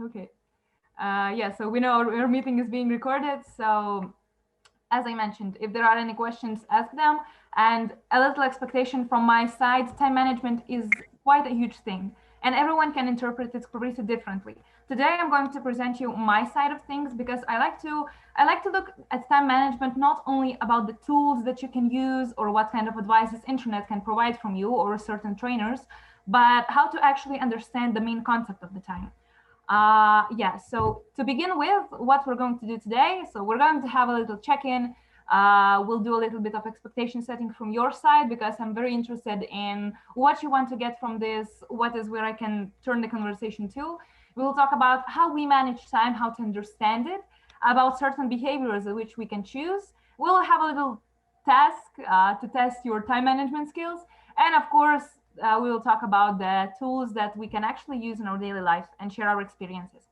Okay. Yeah, so we know our meeting is being recorded. So as I mentioned, if there are any questions, ask them. And a little expectation from my side, time management is quite a huge thing, and everyone can interpret it completely differently. Today, I'm going to present you my side of things because I like to look at time management not only about the tools that you can use or what kind of advices internet can provide from you or certain trainers, but how to actually understand the main concept of the time. Yeah, so to begin with, what we're going to do today, so we're going to have a little check-in. We'll do a little bit of expectation setting from your side because I'm very interested in what you want to get from this, what is where I can turn the conversation to. We'll talk about how we manage time, how to understand it, about certain behaviors which we can choose. We'll have a little task to test your time management skills. And of course, we will talk about the tools that we can actually use in our daily life and share our experiences.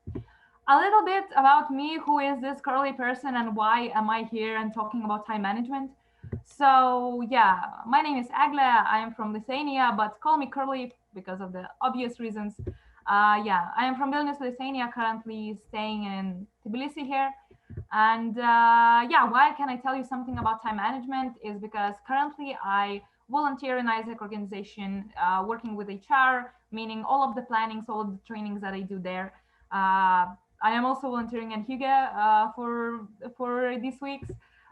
A little bit about me, who is this curly person and why am I here and talking about time management? So yeah, my name is Egle. I am from Lithuania, but call me curly because of the obvious reasons. Yeah, I am from Vilnius, Lithuania, currently staying in Tbilisi here. And yeah, why can I tell you something about time management is because currently I volunteer in ISAC organization, working with HR, meaning all of the plannings, all of the trainings that I do there. I am also volunteering in HYGGE for these weeks.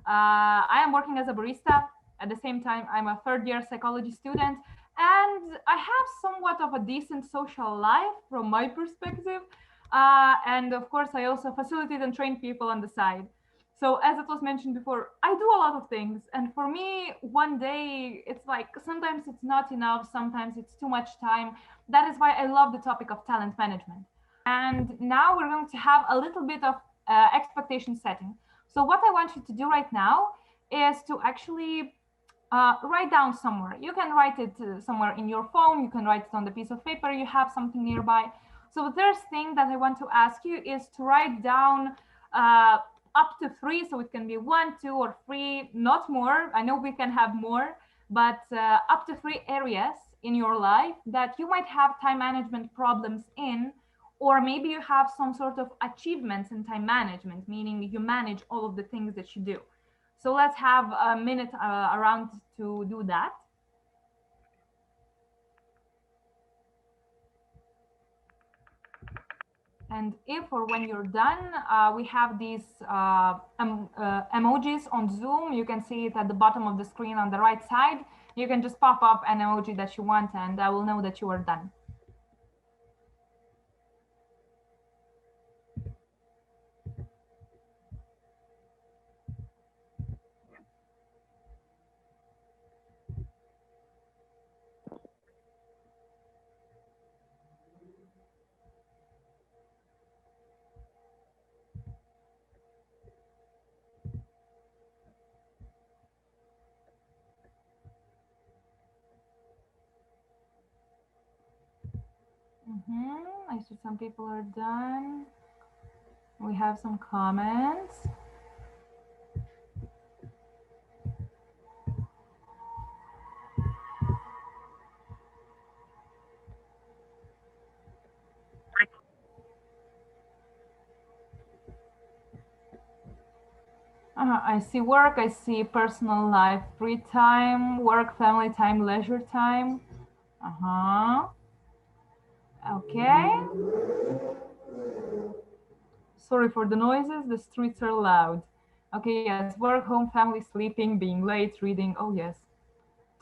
I am working as a barista. At the same time, I'm a third year psychology student, and I have somewhat of a decent social life from my perspective. And of course, I also facilitate and train people on the side. So as it was mentioned before, I do a lot of things. And for me, one day, it's like sometimes it's not enough, sometimes it's too much time. That is why I love the topic of talent management. And now we're going to have a little bit of expectation setting. So what I want you to do right now is to actually write down somewhere. You can write it somewhere in your phone. You can write it on the piece of paper. You have something nearby. So the first thing that I want to ask you is to write down uh, up to three. So it can be one, two, or three, not more. I know we can have more, but up to three areas in your life that you might have time management problems in, or maybe you have some sort of achievements in time management, meaning you manage all of the things that you do. So let's have a minute around to do that. And if or when you're done, we have these emojis on Zoom. You can see it at the bottom of the screen on the right side. You can just pop up an emoji that you want and I will know that you are done. I see some people are done. We have some comments. I see work, I see personal life, free time, work, family time, leisure time. Okay. Sorry for the noises, the streets are loud. Okay, yes, work, home, family, sleeping, being late, reading. Oh, yes,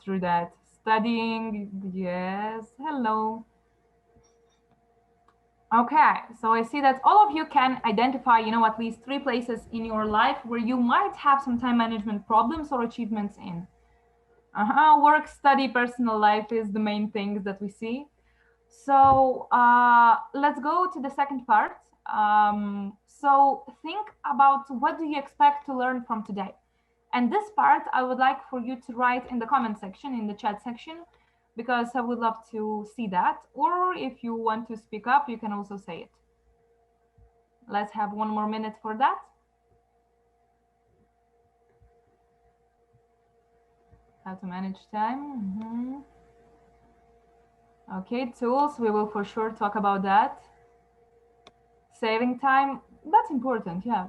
through that. Studying, yes, hello. Okay, so I see that all of you can identify, at least three places in your life where you might have some time management problems or achievements in. Work, study, personal life is the main things that we see. So let's go to the second part. So think about what do you expect to learn from today? And this part, I would like for you to write in the comment section, in the chat section, because I would love to see that. Or if you want to speak up, you can also say it. Let's have one more minute for that. How to manage time. Okay, tools, we will for sure talk about that. saving time, that's important, yeah.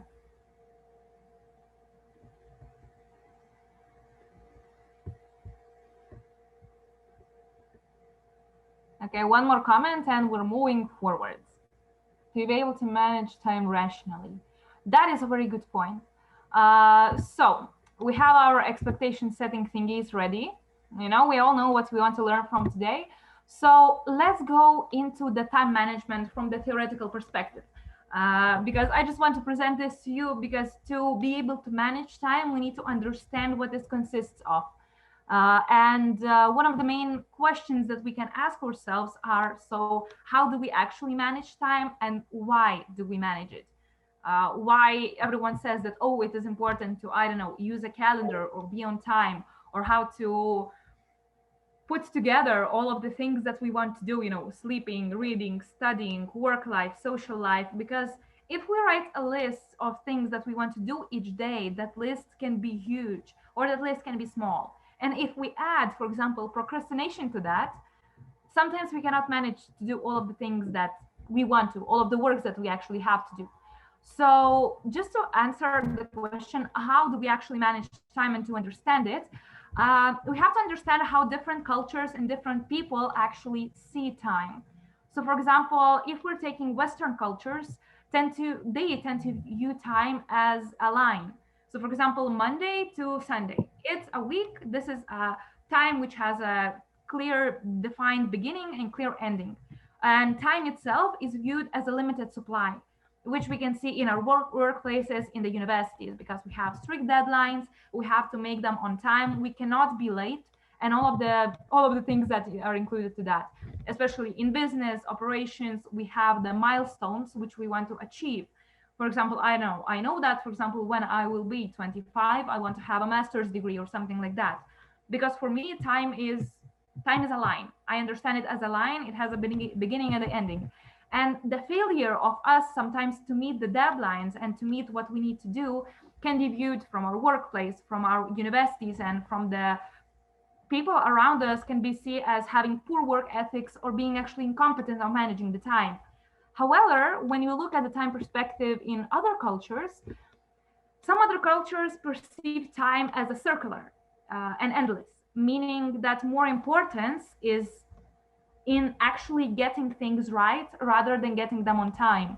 Okay, one more comment and we're moving forwards. To be able to manage time rationally. That is a very good point. So we have our expectation setting thingies ready. You know, we all know what we want to learn from today. So let's go into the time management from the theoretical perspective. Because I just want to present this to you because to be able to manage time, we need to understand what this consists of. And one of the main questions that we can ask ourselves are, so how do we actually manage time and why do we manage it? Why everyone says that, oh, it is important to, I don't know, use a calendar or be on time, or how to put together all of the things that we want to do, you know, sleeping, reading, studying, work life, social life. Because if we write a list of things that we want to do each day, that list can be huge or that list can be small. And if we add, for example, procrastination to that, sometimes we cannot manage to do all of the things that we want to, all of the works that we actually have to do. So just to answer the question, how do we actually manage time and to understand it, we have to understand how different cultures and different people actually see time. So for example, if we're taking Western cultures, they tend to view time as a line. So for example, Monday to Sunday, it's a week. This is a time which has a clear defined beginning and clear ending. And time itself is viewed as a limited supply, which we can see in our workplaces, in the universities, because we have strict deadlines. We have to make them on time. We cannot be late, and all of the things that are included to that. Especially in business operations, we have the milestones which we want to achieve. For example, I know that, for example, when I will be 25, I want to have a master's degree or something like that. Because for me, time is a line. I understand it as a line. It has a beginning and an ending. And the failure of us sometimes to meet the deadlines and to meet what we need to do can be viewed from our workplace, from our universities, and from the people around us can be seen as having poor work ethics or being actually incompetent on managing the time. However, when you look at the time perspective in other cultures, some other cultures perceive time as a circular and endless, meaning that more importance is in actually getting things right rather than getting them on time.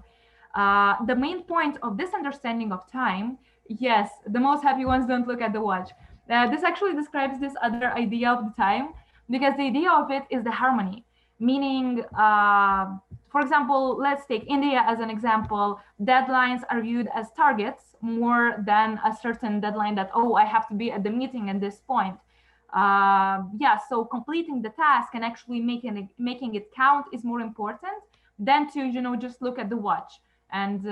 The main point of this understanding of time, yes, the most happy ones don't look at the watch. This actually describes this other idea of the time, because the idea of it is the harmony, meaning, for example, let's take India as an example. Deadlines are viewed as targets more than a certain deadline that, oh, I have to be at the meeting at this point. Yeah, so completing the task and actually making it count is more important than to, just look at the watch. And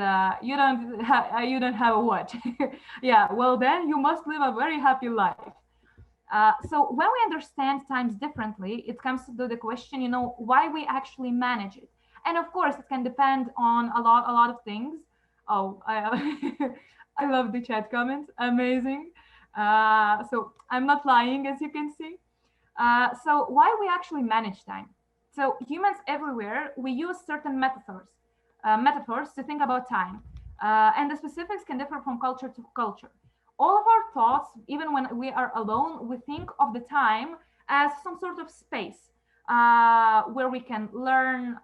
you don't have a watch. Yeah, well then you must live a very happy life. So when we understand times differently, it comes to the question, why we actually manage it. And of course, it can depend on a lot of things. Oh, I love the chat comments. Amazing. So I'm not lying, as you can see. So why we actually manage time? So humans everywhere, we use certain metaphors to think about time. And the specifics can differ from culture to culture. All of our thoughts, even when we are alone, we think of the time as some sort of space where we can learn,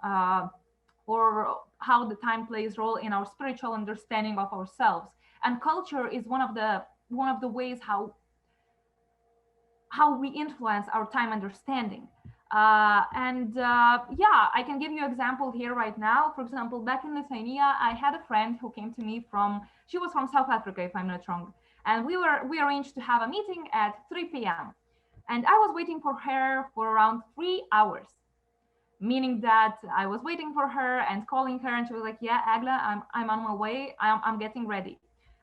or how the time plays role in our spiritual understanding of ourselves. And culture is one of the ways how we influence our time understanding. Yeah, I can give you an example here right now. For example, back in Lithuania, I had a friend who came to me she was from South Africa, if I'm not wrong. And we arranged to have a meeting at 3 p.m. And I was waiting for her for around 3 hours, meaning that I was waiting for her and calling her, and she was like, yeah, Egle, I'm on my way. I'm getting ready.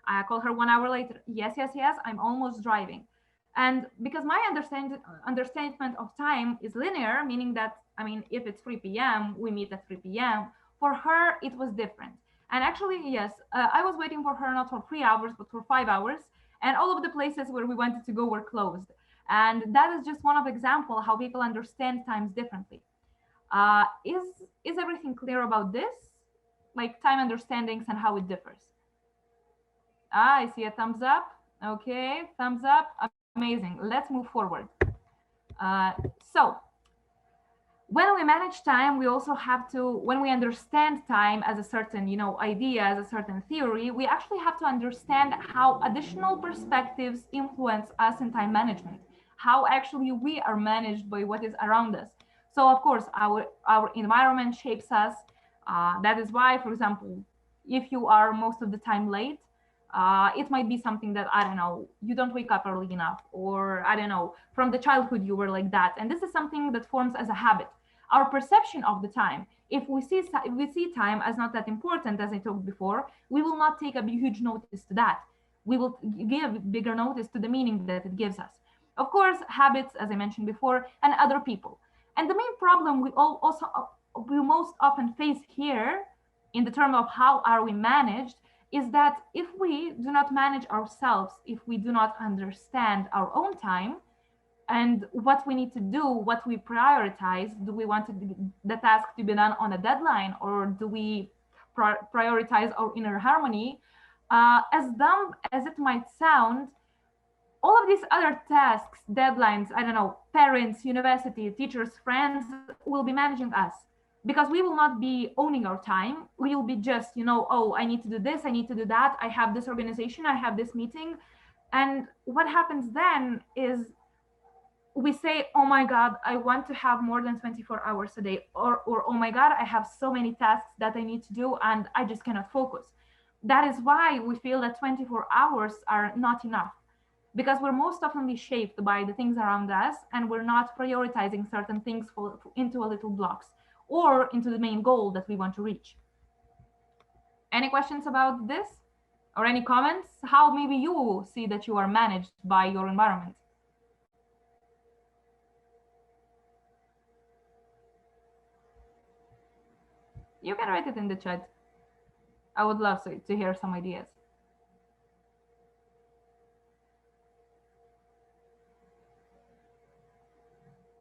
I called her 1 hour later. Yes, yes, yes, I'm almost driving. And because my understanding of time is linear, meaning that, if it's 3 p.m., we meet at 3 p.m. For her, it was different. And actually, yes, I was waiting for her not for 3 hours, but for 5 hours. And all of the places where we wanted to go were closed. And that is just one of the examples how people understand times differently. Is everything clear about this? like time understandings and how it differs. Ah, I see a thumbs up. Okay, thumbs up. Amazing. Let's move forward. So when we manage time, we also have to, when we understand time as a certain, idea, as a certain theory, we actually have to understand how additional perspectives influence us in time management, how actually we are managed by what is around us. So of course, our environment shapes us. That is why, for example, if you are most of the time late, it might be something that, I don't know, you don't wake up early enough, or I don't know, from the childhood you were like that. And this is something that forms as a habit. Our perception of the time, if we see time as not that important, as I talked before, we will not take a huge notice to that. We will give bigger notice to the meaning that it gives us. Of course, habits, as I mentioned before, and other people. And the main problem we most often face here, in the term of how are we managed, is that if we do not manage ourselves, if we do not understand our own time and what we need to do, what we prioritize, do we want the task to be done on a deadline, or do we prioritize our inner harmony? As dumb as it might sound, all of these other tasks, deadlines, I don't know, parents, university, teachers, friends will be managing us, because we will not be owning our time. We will be just, oh, I need to do this, I need to do that, I have this organization, I have this meeting. And what happens then is we say, oh my God, I want to have more than 24 hours a day, or oh my God, I have so many tasks that I need to do and I just cannot focus. That is why we feel that 24 hours are not enough, because we're most often shaped by the things around us, and we're not prioritizing certain things into a little blocks or into the main goal that we want to reach. Any questions about this, or any comments? How maybe you see that you are managed by your environment? You can write it in the chat. I would love to hear some ideas.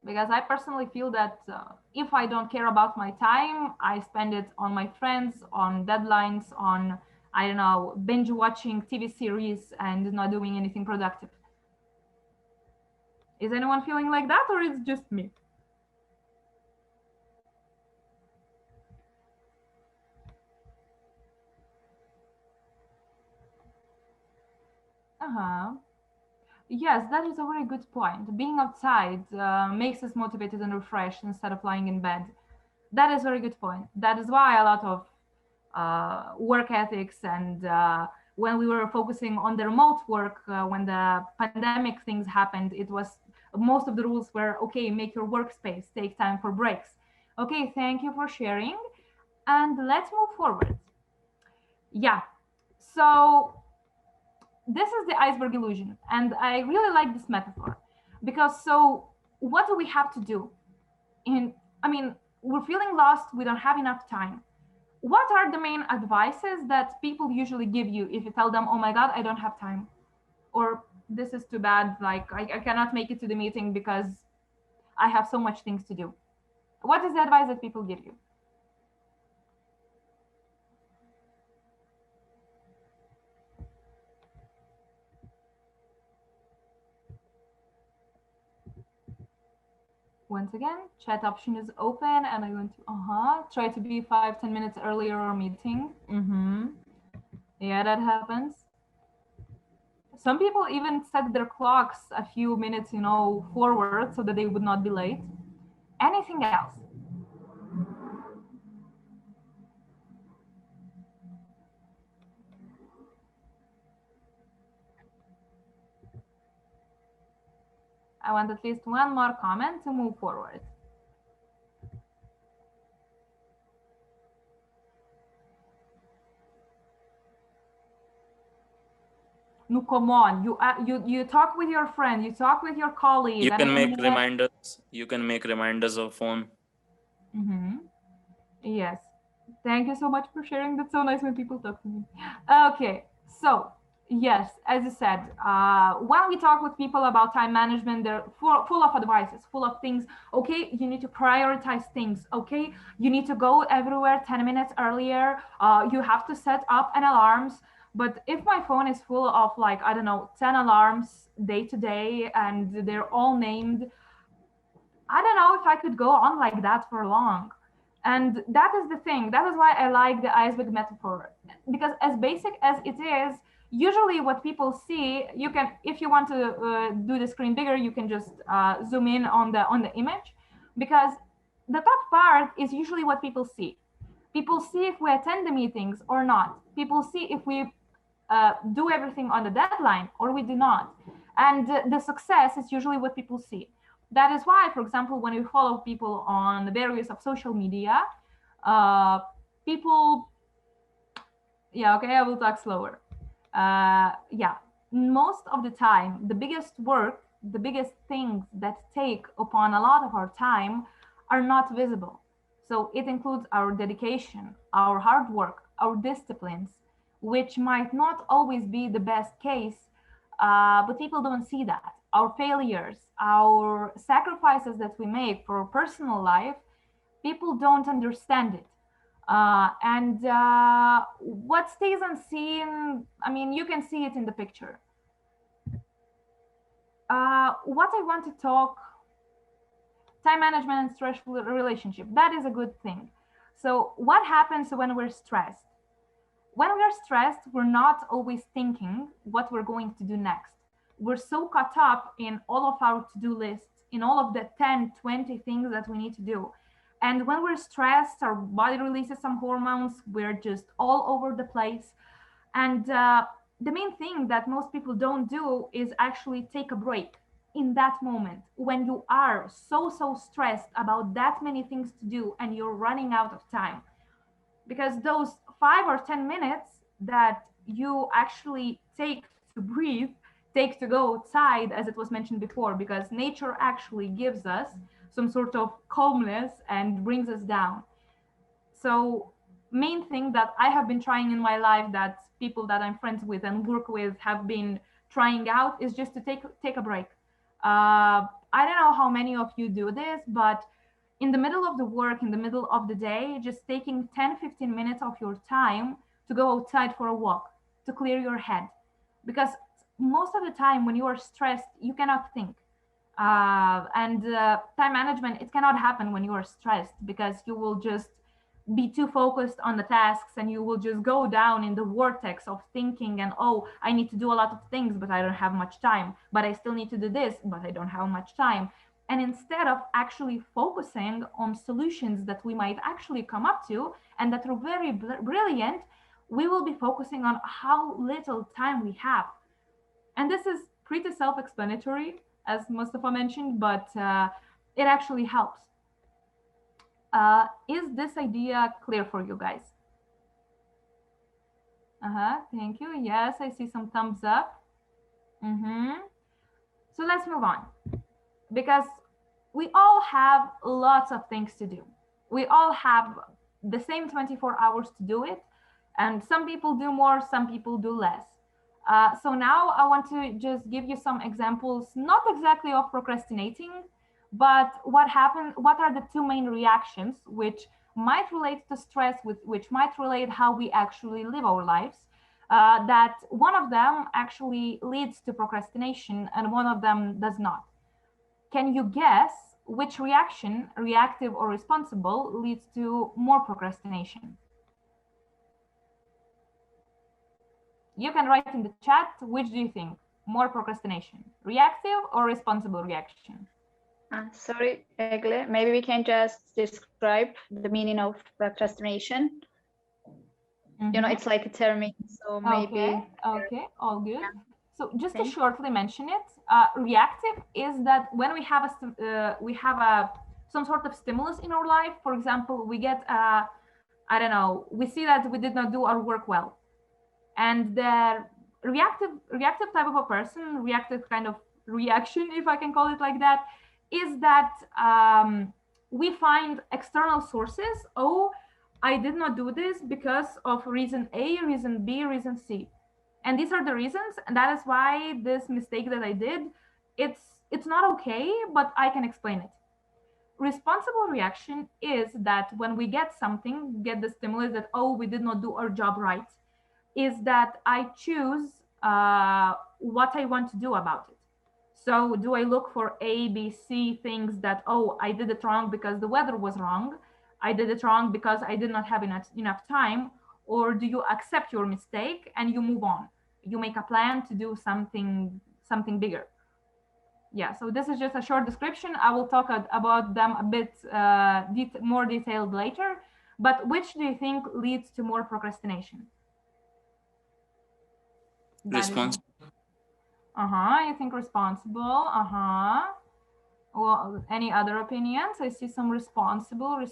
Because I personally feel that if I don't care about my time, I spend it on my friends, on deadlines, on, I don't know, binge watching TV series and not doing anything productive. Is anyone feeling like that, or it's just me? Uh-huh. Yes, that is a very good point. Being outside makes us motivated and refreshed instead of lying in bed. That is a very good point. That is why a lot of work ethics, and when we were focusing on the remote work, when the pandemic things happened, it was, most of the rules were, okay, make your workspace, take time for breaks. Okay, thank you for sharing. And let's move forward. Yeah, so this is the iceberg illusion, and I really like this metaphor, because so what do we have to do? I mean, we're feeling lost, we don't have enough time. What are the main advices that people usually give you if you tell them, oh my God, I don't have time, or this is too bad, like I cannot make it to the meeting because I have so much things to do? What is the advice that people give you? Once again, chat option is open, and I'm going to try to be 5-10 minutes earlier or meeting. Yeah, that happens. Some people even set their clocks a few minutes, forward, so that they would not be late. Anything else? I want at least one more comment to move forward. No, come on. You talk with your friend. You talk with your colleague. You can make reminders. You can make reminders of phone. Yes. Thank you so much for sharing. That's so nice when people talk to me. Okay. So Yes, as you said, when we talk with people about time management, they're full of advices, full of things. Okay, you need to prioritize things. Okay, you need to go everywhere 10 minutes earlier. You have to set up an alarms. But if my phone is full of, like, I don't know, 10 alarms day to day and they're all named, I don't know if I could go on like that for long. And that is the thing. That is why I like the iceberg metaphor. Because as basic as it is, usually what people see, you can, if you want to do the screen bigger, you can just zoom in on the image. Because the top part is usually what people see. People see if we attend the meetings or not. People see if we do everything on the deadline or we do not. And the success is usually what people see. That is why, for example, when you follow people on the various of social media, uh, people, yeah, okay, I will talk slower. Yeah, most of the time, the biggest work, the biggest things that take upon a lot of our time are not visible. So it includes our dedication, our hard work, our disciplines, which might not always be the best case, but people don't see that. Our failures, our sacrifices that we make for our personal life, people don't understand it. And what stays unseen, I mean, you can see it in the picture. What I want to talk, time management and stressful relationship, that is a good thing. So what happens when we're stressed? When we're stressed, we're not always thinking what we're going to do next. We're so caught up in all of our to-do lists, in all of the 10, 20 things that we need to do. And when we're stressed, our body releases some hormones. We're just all over the place. And the main thing that most people don't do is actually take a break in that moment when you are so stressed about that many things to do and you're running out of time. Because those 5 or 10 minutes that you actually take to breathe, take to go outside, as it was mentioned before, because nature actually gives us some sort of calmness and brings us down. So main thing that I have been trying in my life, that people that I'm friends with and work with have been trying out, is just to take a break. I don't know how many of you do this, but in the middle of the work, in the middle of the day, just taking 10-15 minutes of your time to go outside for a walk, to clear your head. Because most of the time when you are stressed, you cannot think. And time management, it cannot happen when you are stressed, because you will just be too focused on the tasks and you will just go down in the vortex of thinking, and oh, I need to do a lot of things but I don't have much time, but I still need to do this but I don't have much time. And instead of actually focusing on solutions that we might actually come up to and that are very brilliant, we will be focusing on how little time we have. And this is pretty self-explanatory, as Mustafa mentioned, but it actually helps. Is this idea clear for you guys? Thank you. Yes, I see some thumbs up. So let's move on, because we all have lots of things to do. We all have the same 24 hours to do it, and some people do more, some people do less. So now I want to just give you some examples, not exactly of procrastinating, but what are the two main reactions which might relate to stress, which might relate how we actually live our lives, that one of them actually leads to procrastination and one of them does not. Can you guess which reaction, reactive or responsible, leads to more procrastination? You can write in the chat, which do you think? More procrastination, reactive or responsible reaction? Sorry, Egle, maybe we can just describe the meaning of procrastination. You know, it's like a term, so maybe. Okay, all good. Yeah. So just to shortly mention it, reactive is that when we have some sort of stimulus in our life. For example, we get I don't know, we see that we did not do our work well, and the reactive type of a person, reactive kind of reaction, if I can call it like that, is that we find external sources. Oh, I did not do this because of reason A, reason B, reason C. And these are the reasons, and that is why this mistake that I did, it's not okay, but I can explain it. Responsible reaction is that when we get something, get the stimulus that, oh, we did not do our job right, is that I choose what I want to do about it. So do I look for A, B, C things that, oh, I did it wrong because the weather was wrong, I did it wrong because I did not have enough time, or do you accept your mistake and you move on? You make a plan to do something bigger. Yeah, so this is just a short description. I will talk about them a bit more detailed later. But which do you think leads to more procrastination? Responsible. You think responsible. Well, any other opinions? I see some responsible.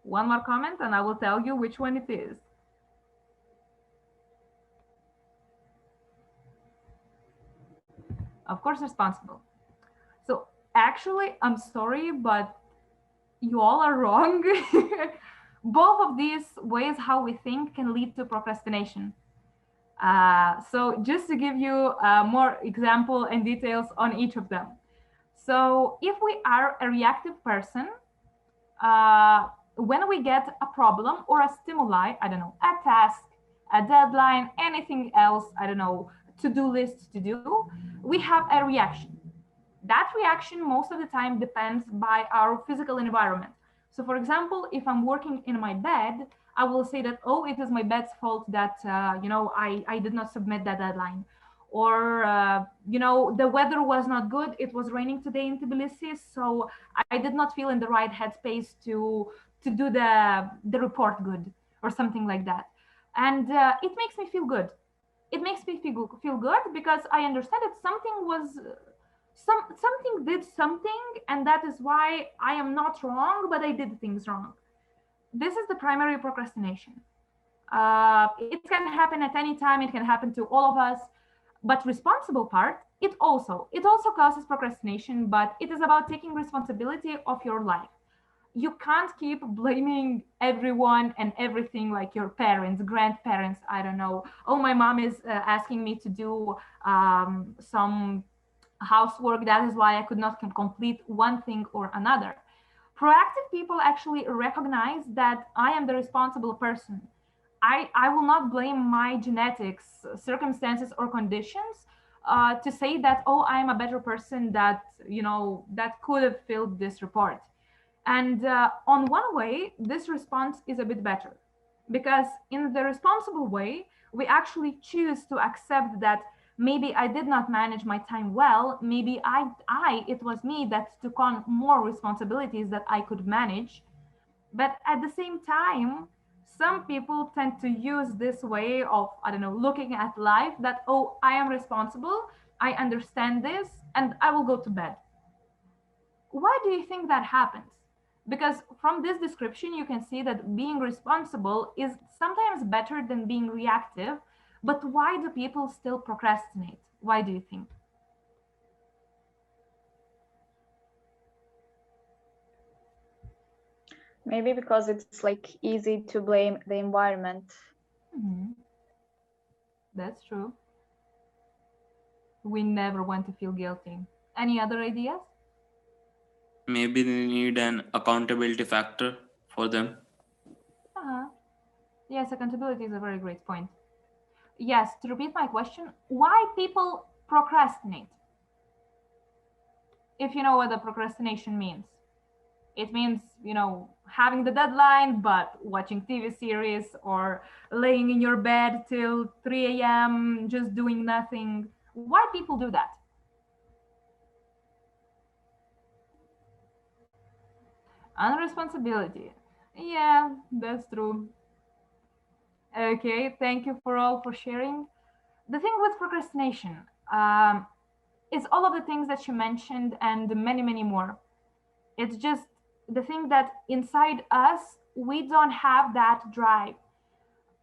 One more comment and I will tell you which one it is. Of course, responsible. So actually, I'm sorry, but you all are wrong. Both of these ways how we think can lead to procrastination. So just to give you more example and details on each of them. So if we are a reactive person, when we get a problem or a stimuli, I don't know, a task, a deadline, anything else, I don't know, to-do list to do, we have a reaction. That reaction most of the time depends by our physical environment. So for example, if I'm working in my bed, I will say that, oh, it is my bed's fault that, I did not submit that deadline. Or, the weather was not good. It was raining today in Tbilisi. So I did not feel in the right headspace to do the report good or something like that. And it makes me feel good. It makes me feel good because I understand that something did something, and that is why I am not wrong, but I did things wrong. This is the primary procrastination. It can happen at any time. It can happen to all of us. But responsible part, it also causes procrastination, but it is about taking responsibility of your life. You can't keep blaming everyone and everything, like your parents, grandparents, I don't know. Oh, my mom is asking me to do some housework. That is why I could not complete one thing or another. Proactive people actually recognize that I am the responsible person. I will not blame my genetics, circumstances, or conditions to say that, oh, I am a better person that, that could have filled this report. And on one way, this response is a bit better because in the responsible way, we actually choose to accept that maybe I did not manage my time well. Maybe it was me that took on more responsibilities that I could manage. But at the same time, some people tend to use this way of, I don't know, looking at life that, oh, I am responsible, I understand this, and I will go to bed. Why do you think that happens? Because from this description, you can see that being responsible is sometimes better than being reactive. But why do people still procrastinate? Why do you think? Maybe because it's like easy to blame the environment. That's true. We never want to feel guilty. Any other ideas? Maybe they need an accountability factor for them. Yes, accountability is a very great point. Yes, to repeat my question, why people procrastinate? If you know what the procrastination means. It means, having the deadline, but watching TV series or laying in your bed till 3 a.m., just doing nothing. Why people do that? Unresponsibility. Yeah, that's true. Okay, thank you for sharing. The thing with procrastination is all of the things that you mentioned and many, many more. It's just the thing that inside us, we don't have that drive.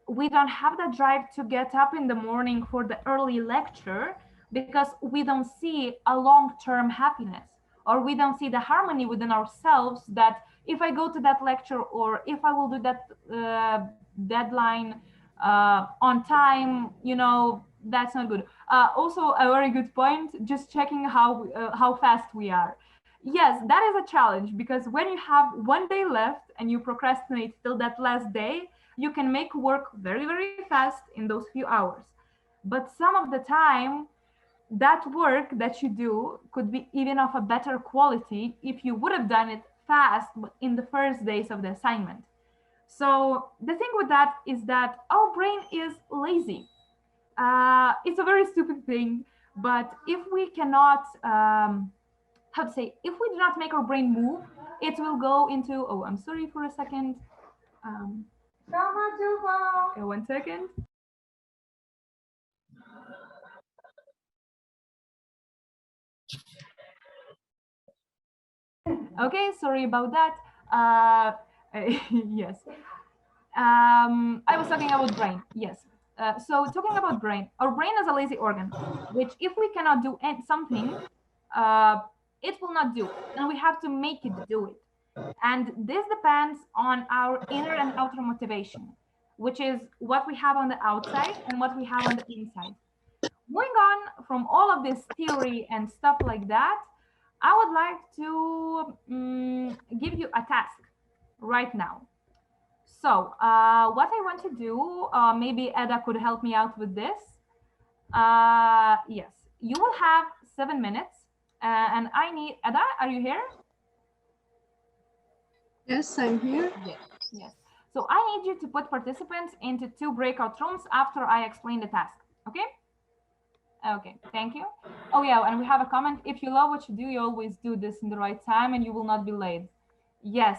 We don't have that drive to get up in the morning for the early lecture because we don't see a long-term happiness, or we don't see the harmony within ourselves, that if I go to that lecture or if I will do that deadline on time, that's not good. Also, a very good point, just checking how fast we are. Yes, that is a challenge, because when you have one day left and you procrastinate till that last day, you can make work very, very fast in those few hours. But some of the time, that work that you do could be even of a better quality if you would have done it fast in the first days of the assignment. So the thing with that is that our brain is lazy. It's a very stupid thing, but if we cannot, how to say, if we do not make our brain move, it will go into, oh, I'm sorry for a second. Okay, 1 second. Okay, sorry about that. Yes. I was talking about brain. Yes. So talking about brain, our brain is a lazy organ, which if we cannot do something, it will not do, and we have to make it do it. And this depends on our inner and outer motivation, which is what we have on the outside and what we have on the inside. Moving on from all of this theory and stuff like that, I would like to give you a task right now. So what I want to do, maybe Eda could help me out with this. Yes, you will have 7 minutes, and I need, Eda, are you here? Yes, I'm here. Yes, yes. So I need you to put participants into 2 breakout rooms after I explain the task, okay? Okay, thank you. Oh yeah, and we have a comment. If you love what you do, you always do this in the right time and you will not be late. Yes,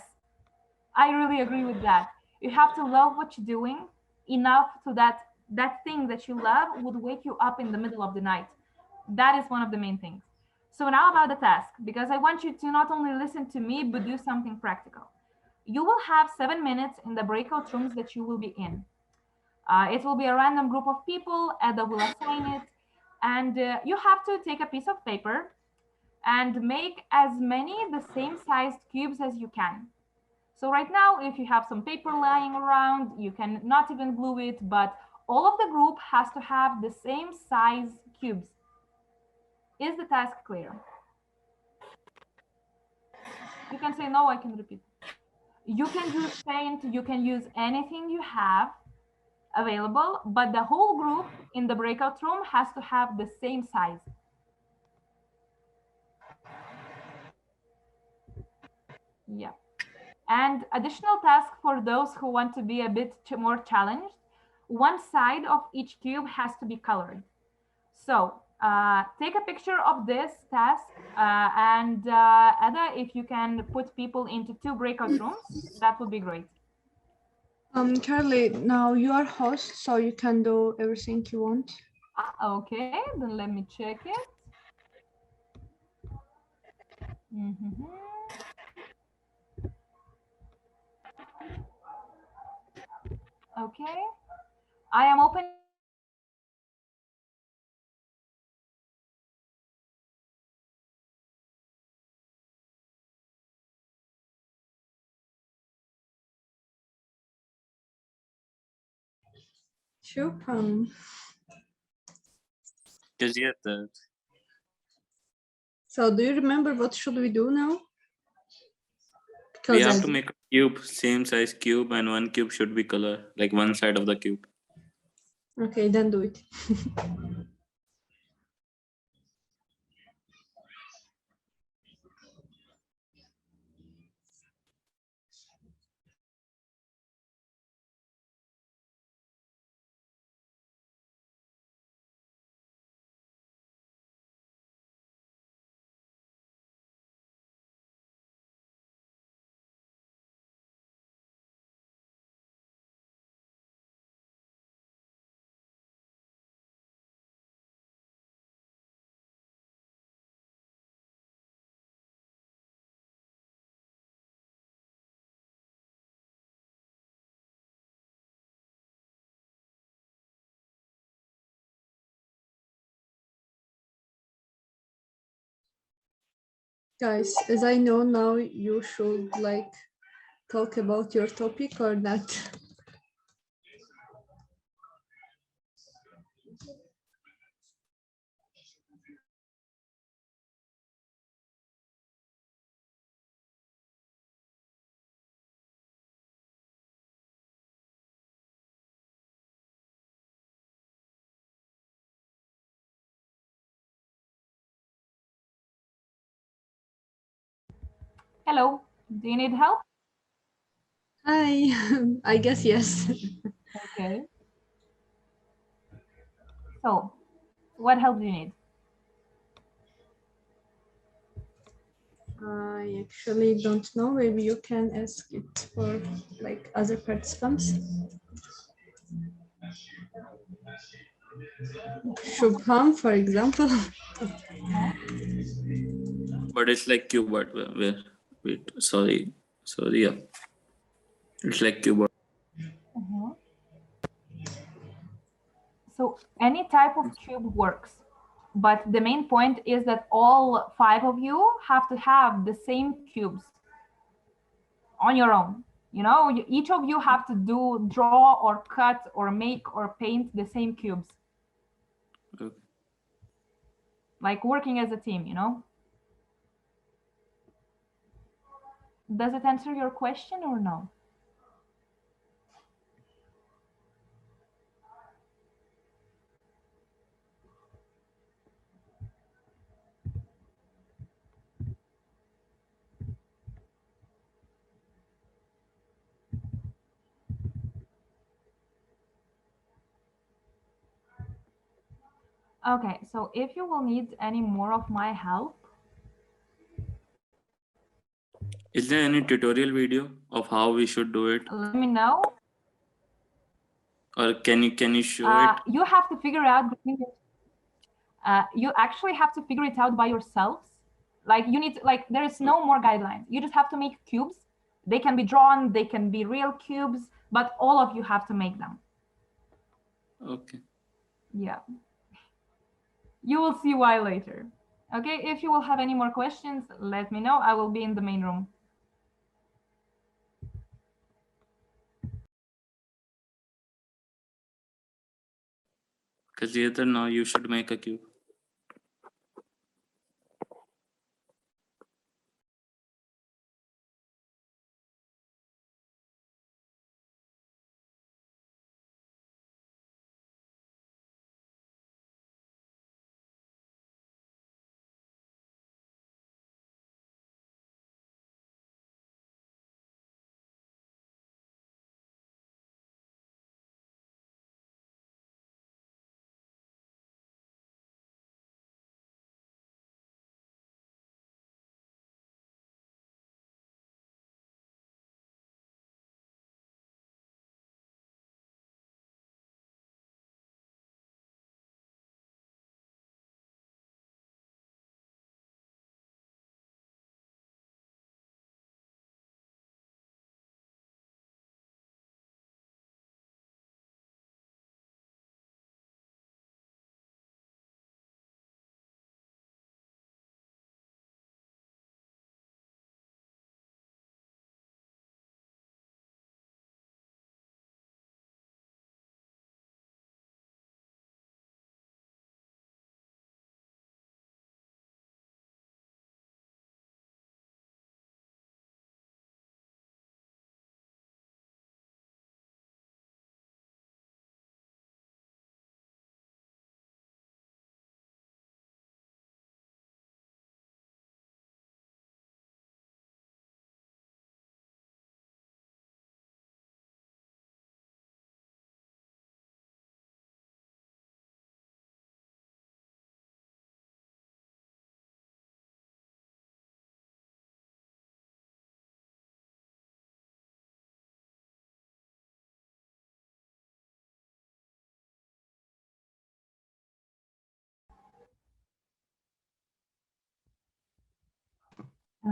I really agree with that. You have to love what you're doing enough so that that thing that you love would wake you up in the middle of the night. That is one of the main things. So now about the task, because I want you to not only listen to me, but do something practical. You will have 7 minutes in the breakout rooms that you will be in. It will be a random group of people, Ada will assign it, and you have to take a piece of paper and make as many the same sized cubes as you can. So right now, if you have some paper lying around, you can not even glue it, but all of the group has to have the same size cubes. Is the task clear? You can say no, I can repeat. You can use paint, you can use anything you have available, but the whole group in the breakout room has to have the same size. Yeah. And additional task for those who want to be a bit more challenged, one side of each cube has to be colored. So take a picture of this task and Ada, if you can put people into 2 breakout rooms, that would be great. Carly, now you are host, so you can do everything you want. Okay, then let me check it. Okay, I am opening. Shukran. Just yet that. So do you remember what should we do now? We have to make a cube, same size cube, and one cube should be color, like one side of the cube. Okay, then do it. Guys, as I know now, you should like talk about your topic or not. Hello, do you need help? Hi, I guess yes. Okay. So, what help do you need? I actually don't know. Maybe you can ask it for like other participants. Shubham, for example. But it's like cube, but wait, sorry, yeah. It's like cube. So any type of cube works, but the main point is that all 5 of you have to have the same cubes on your own. You know, each of you have to draw or cut or make or paint the same cubes. Okay. Like working as a team, you know? Does it answer your question or no? Okay, so if you will need any more of my help. Is there any tutorial video of how we should do it? Let me know. Or can you show it? You have to figure out you actually have to figure it out by yourselves. Like you need to, like there is no more guidelines. You just have to make cubes. They can be drawn, they can be real cubes, but all of you have to make them. Okay. Yeah. You will see why later. Okay, if you will have any more questions, let me know. I will be in the main room. Because either now you should make a cube.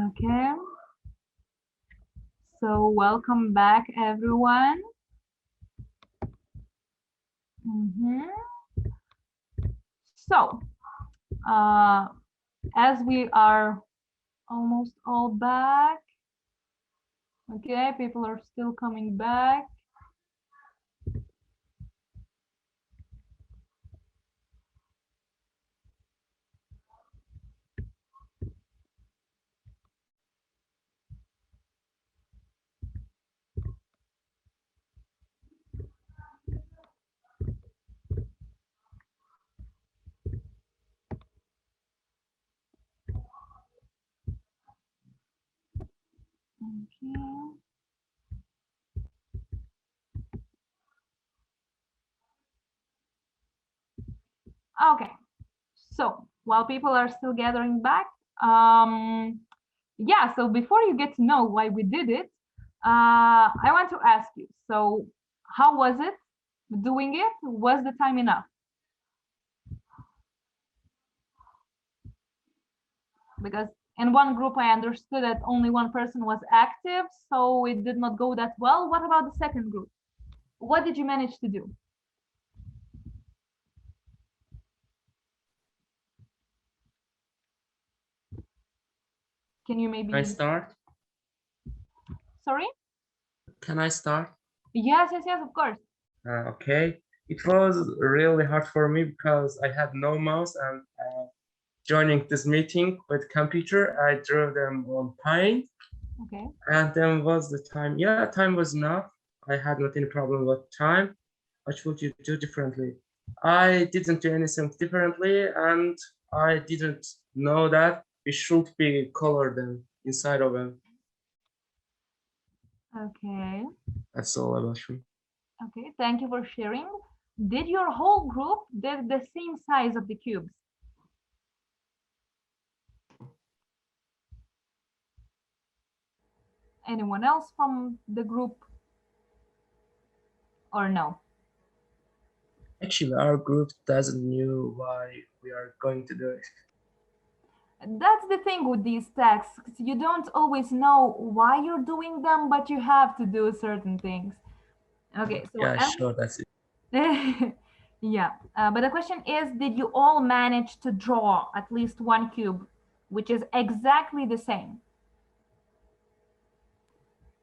Okay. So welcome back, everyone. So, as we are almost all back. Okay, people are still coming back. Okay. Okay, so while people are still gathering back, yeah, so before you get to know why we did it, I want to ask you, so how was it doing it? Was the time enough? Because in one group, I understood that only one person was active, so it did not go that well. What about the second group? What did you manage to do? Can you maybe... Can I start? Sorry? Can I start? Yes, of course. Okay. It was really hard for me because I had no mouse and joining this meeting with computer, I drew them on Paint. Okay. And then was the time. Yeah, time was enough. I had not any problem with time. What would you do differently? I didn't do anything differently, and I didn't know that we should be colored them inside of them. Okay. That's all about me. Okay, thank you for sharing. Did your whole group did the same size of the cubes? Anyone else from the group or no? Actually, our group doesn't know why we are going to do it. That's the thing with these tasks. You don't always know why you're doing them, but you have to do certain things. Okay, so yeah, sure, that's it. yeah, but the question is, did you all manage to draw at least one cube, which is exactly the same?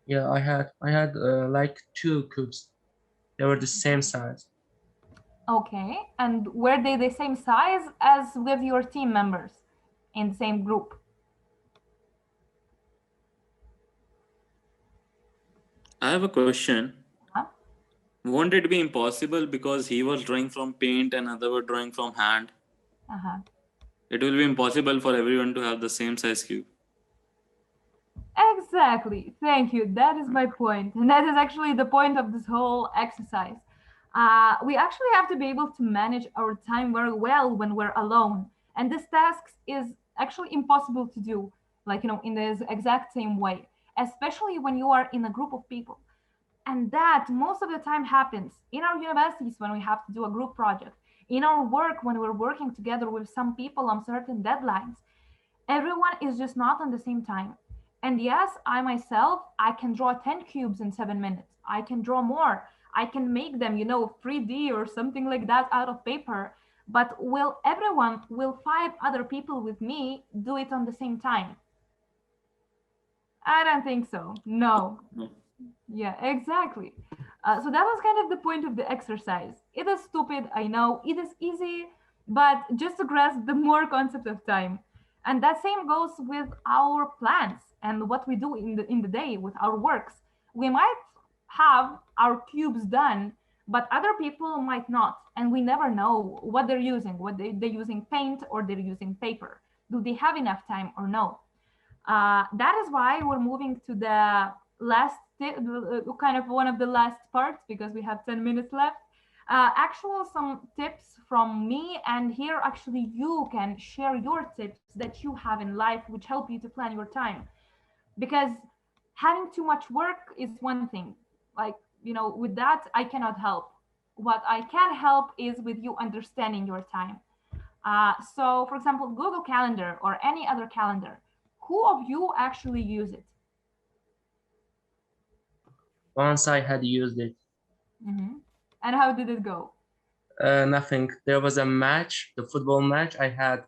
Yeah, I had like 2 cubes. They were the same size. Okay, and were they the same size as with your team members in the same group? I have a question. Huh? Won't it be impossible because he was drawing from paint and other were drawing from hand? It will be impossible for everyone to have the same size cube. Exactly. Thank you. That is my point. And that is actually the point of this whole exercise. We actually have to be able to manage our time very well when we're alone. And this task is actually impossible to do, like, in the exact same way, especially when you are in a group of people. And that most of the time happens in our universities when we have to do a group project, in our work when we're working together with some people on certain deadlines. Everyone is just not on the same time. And yes, I myself, I can draw 10 cubes in 7 minutes. I can draw more. I can make them, 3D or something like that out of paper. But will 5 other people with me do it on the same time? I don't think so. No. Yeah, exactly. So that was kind of the point of the exercise. It is stupid, I know. It is easy, but just to grasp the more concept of time. And that same goes with our plans and what we do in the day with our works. We might have our cubes done, but other people might not. And we never know what they're using, they're using paint or they're using paper. Do they have enough time or no? That is why we're moving to the last kind of one of the last parts, because we have 10 minutes left. Some tips from me, and here actually you can share your tips that you have in life which help you to plan your time. Because having too much work is one thing. Like, with that, I cannot help. What I can help is with you understanding your time. So, for example, Google Calendar or any other calendar, who of you actually use it? Once I had used it. And how did it go? Nothing. There was a match, the football match. I had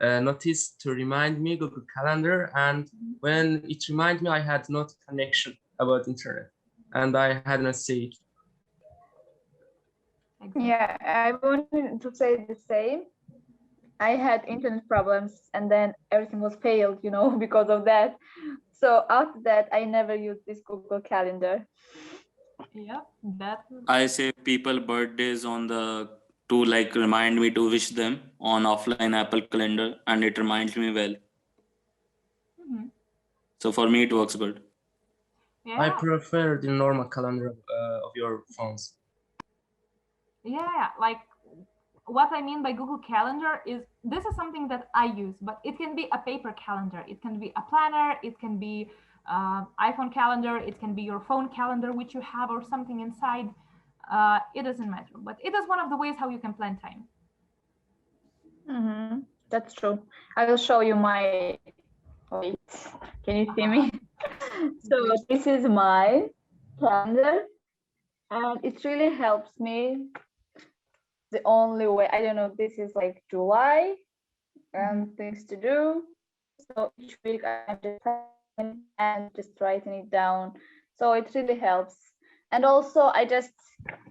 notice to remind me Google Calendar, and when it reminded me, I had not connection about internet, and I had not saved. Yeah, I wanted to say the same. I had internet problems, and then everything was failed, you know, because of that. So after that, I never used this Google Calendar. Yeah, that. I save people birthdays on the to like remind me to wish them on offline Apple Calendar, and it reminds me well. So for me, it works good. Yeah. I prefer the normal calendar of your phones. Yeah, like what I mean by Google Calendar is this is something that I use, but it can be a paper calendar, it can be a planner, it can be iPhone calendar, it can be your phone calendar which you have or something inside. It doesn't matter, but it is one of the ways how you can plan time. That's true. I will show you my. Wait, can you see me? So this is my calendar, and it really helps me. The only way, I don't know, this is like July and things to do. So each week I'm just typing and just writing it down. So it really helps. And also I just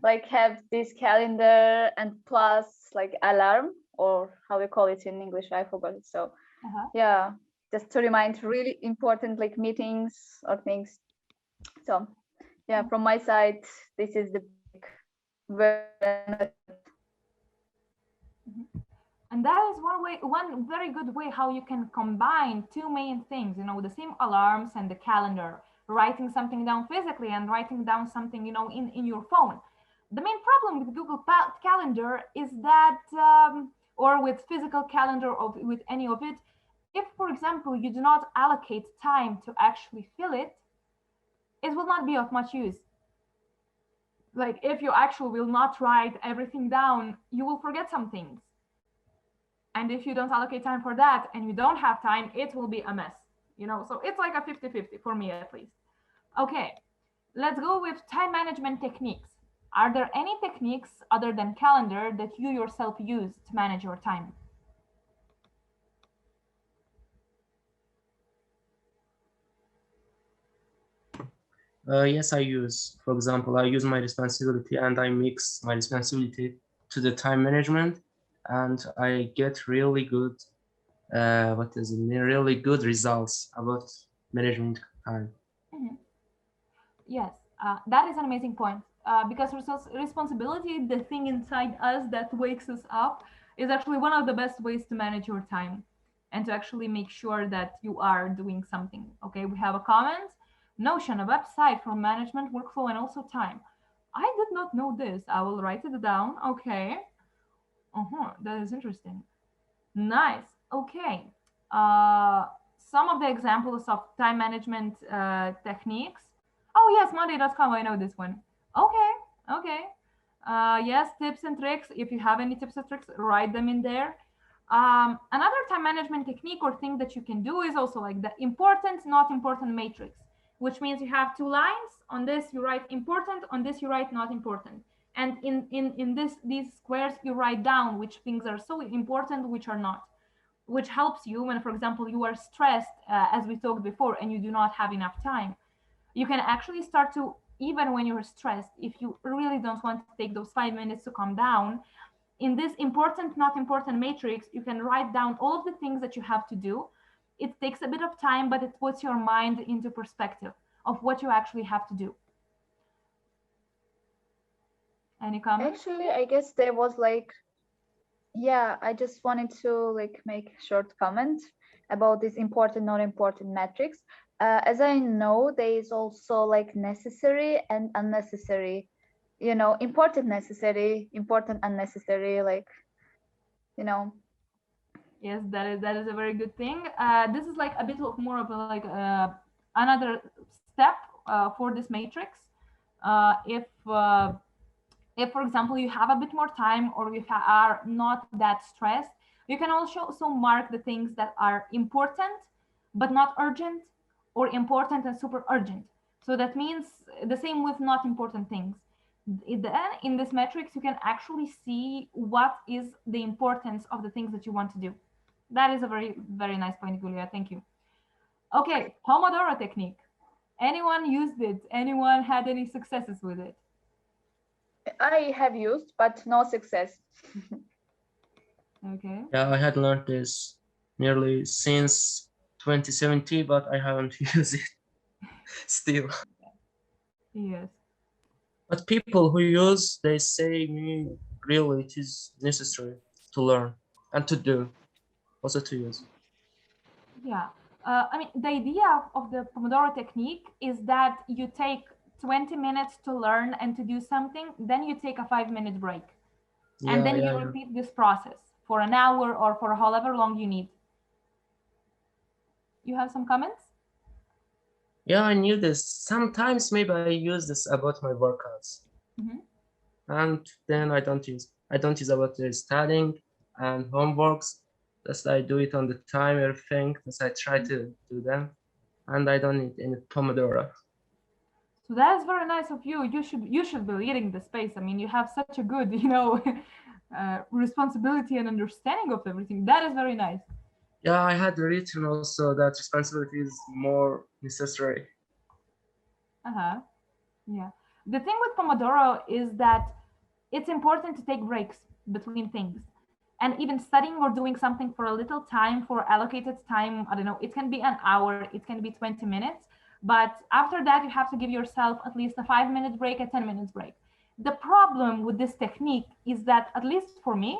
like have this calendar and plus like alarm, or how we call it in English, I forgot it. So yeah, just to remind really important like meetings or things. So yeah, from my side, this is the big method. And that is one very good way how you can combine two main things, you know, the same alarms and the calendar, writing something down physically and writing down something, you know, in your phone. The main problem with Google Calendar is that, or with physical calendar or with any of it, if, for example, you do not allocate time to actually fill it, it will not be of much use. Like if you actually will not write everything down, you will forget some things. And if you don't allocate time for that and you don't have time, it will be a mess, you know? So it's like a 50-50 for me, at least. Okay, let's go with time management techniques. Are there any techniques other than calendar that you yourself use to manage your time? Yes, I use, for example, I use my responsibility and I mix my responsibility to the time management, and I get really good, really good results about management time. Yes, that is an amazing point. Because responsibility, the thing inside us that wakes us up, is actually one of the best ways to manage your time and to actually make sure that you are doing something. Okay, we have a comment. Notion, a website for management, workflow, and also time. I did not know this. I will write it down. Okay. That is interesting. Nice. Okay. Some of the examples of time management techniques. Oh yes, Monday.com. I know this one. Okay. Okay. Yes, tips and tricks. If you have any tips and tricks, write them in there. Another time management technique or thing that you can do is also like the important, not important matrix, which means you have two lines. On this, you write important. On this, you write not important. And in these squares, you write down which things are so important, which are not, which helps you when, for example, you are stressed, as we talked before, and you do not have enough time. You can actually start to, even when you're stressed, if you really don't want to take those 5 minutes to calm down, in this important, not important matrix, you can write down all of the things that you have to do. It takes a bit of time, but it puts your mind into perspective of what you actually have to do. Any comments? Actually, I guess there was like, yeah, I just wanted to like make a short comment about this important, not important metrics. As I know, there is also like necessary and unnecessary, you know, important, necessary, important, unnecessary, like, you know. Yes, that is a very good thing. This is like a bit of more of a, like another step for this matrix. If, for example, you have a bit more time or you are not that stressed, you can also mark the things that are important but not urgent, or important and super urgent. So that means the same with not important things. Then in this matrix, you can actually see what is the importance of the things that you want to do. That is a very, very nice point, Julia. Thank you. Okay, Pomodoro technique. Anyone used it? Anyone had any successes with it? I have used, but no success. Okay. Yeah, I had learned this nearly since 2017, but I haven't used it still. Yes. But people who use, they say me really it is necessary to learn and to do, also to use. Yeah. I mean, the idea of the Pomodoro technique is that you take 20 minutes to learn and to do something, then you take a 5-minute break. And then you repeat this process for an hour or for however long you need. You have some comments? Yeah, I knew this. Sometimes maybe I use this about my workouts. And then I don't use about the studying and homeworks. Just I do it on the time, everything. Just I try to do them, and I don't need any Pomodoro. So that's very nice of you. You should be leading the space. I mean, you have such a good, responsibility and understanding of everything. That is very nice. Yeah, I had written also that responsibility is more necessary. Yeah. The thing with Pomodoro is that it's important to take breaks between things. And even studying or doing something for a little time, for allocated time, I don't know, it can be an hour, it can be 20 minutes. But after that, you have to give yourself at least a 5-minute break, a 10 minutes break. The problem with this technique is that, at least for me,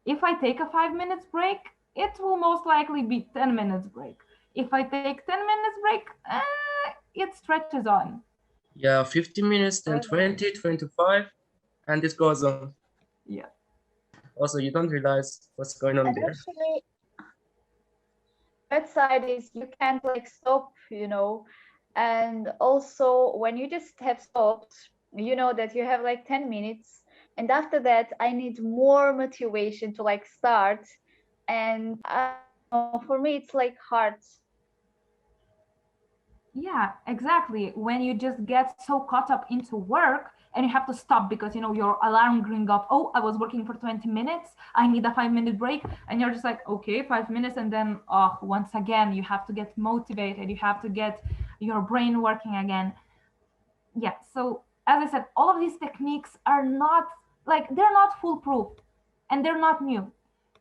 if I take a 5 minutes break, it will most likely be 10 minutes break. If I take 10 minutes break, it stretches on. Yeah, 15 minutes, then 20, 25, and it goes on. Yeah. Also, you don't realize what's going on there. Actually, bad side is you can't like stop, and also when you just have stopped, you know that you have like 10 minutes, and after that I need more motivation to like start, and for me it's like hard. Yeah, exactly. When you just get so caught up into work and you have to stop because your alarm ring up. Oh, I was working for 20 minutes. I need a 5-minute break. And you're just like, okay, 5 minutes. And then once again, you have to get motivated. You have to get your brain working again. Yeah. So as I said, all of these techniques are not they're not foolproof and they're not new.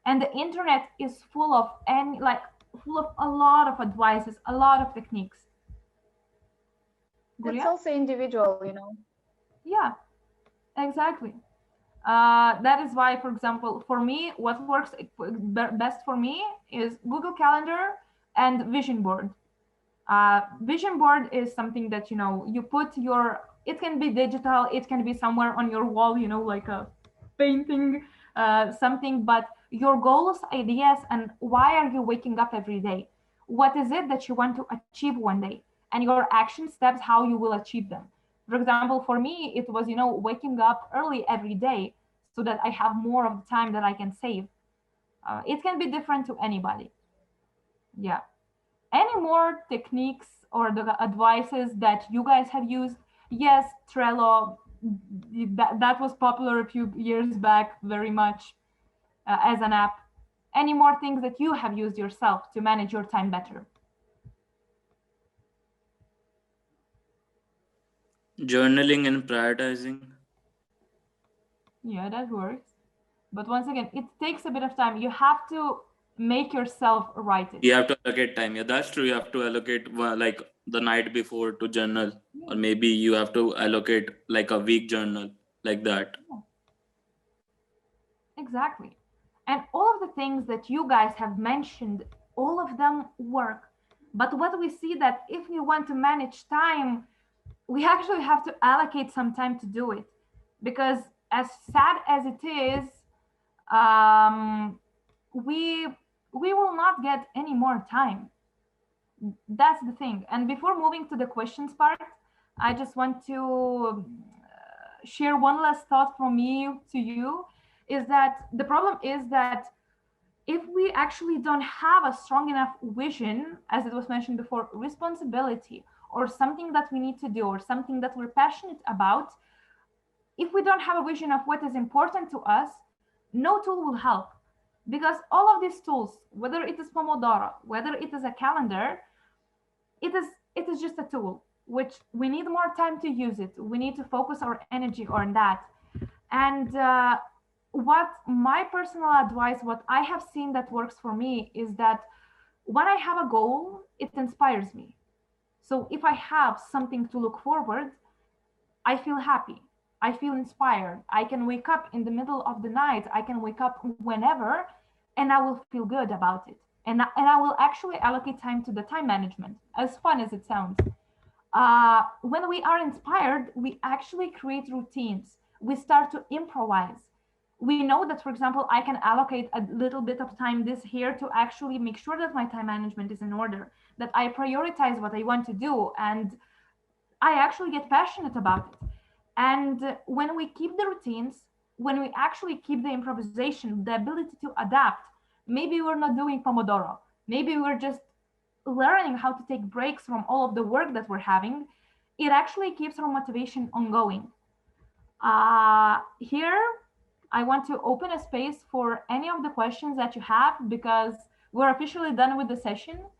And the internet is full of a lot of advices, a lot of techniques. It's also individual, Yeah, exactly. That is why, for example, for me, what works best for me is Google Calendar and Vision Board. Vision Board is something that, you put it can be digital, it can be somewhere on your wall, like a painting, something, but your goals, ideas, and why are you waking up every day? What is it that you want to achieve one day? And your action steps, how you will achieve them. For example, for me, it was, waking up early every day so that I have more of the time that I can save. It can be different to anybody. Yeah. Any more techniques or the advices that you guys have used? Yes, Trello, that was popular a few years back very much as an app. Any more things that you have used yourself to manage your time better? Journaling and prioritizing. Yeah, that works. But once again, it takes a bit of time. You have to make yourself write it. You have to allocate time. Yeah, that's true. You have to allocate like the night before to journal, or maybe you have to allocate like a week journal, like that. Yeah. Exactly. And all of the things that you guys have mentioned, all of them work. But what we see that if we want to manage time, we actually have to allocate some time to do it. Because as sad as it is, we will not get any more time. That's the thing. And before moving to the questions part, I just want to share one last thought from me to you, is that the problem is that if we actually don't have a strong enough vision, as it was mentioned before, responsibility, or something that we need to do, or something that we're passionate about, if we don't have a vision of what is important to us, no tool will help. Because all of these tools, whether it is Pomodoro, whether it is a calendar, it is just a tool, which we need more time to use it. We need to focus our energy on that. And what my personal advice, what I have seen that works for me is that when I have a goal, it inspires me. So if I have something to look forward, I feel happy. I feel inspired. I can wake up in the middle of the night. I can wake up whenever, and I will feel good about it. And I will actually allocate time to the time management, as fun as it sounds. When we are inspired, we actually create routines. We start to improvise. We know that, for example, I can allocate a little bit of time this here to actually make sure that my time management is in order, that I prioritize what I want to do, and I actually get passionate about it. And when we keep the routines, when we actually keep the improvisation, the ability to adapt, maybe we're not doing Pomodoro, maybe we're just learning how to take breaks from all of the work that we're having, it actually keeps our motivation ongoing. Here, I want to open a space for any of the questions that you have, because we're officially done with the session.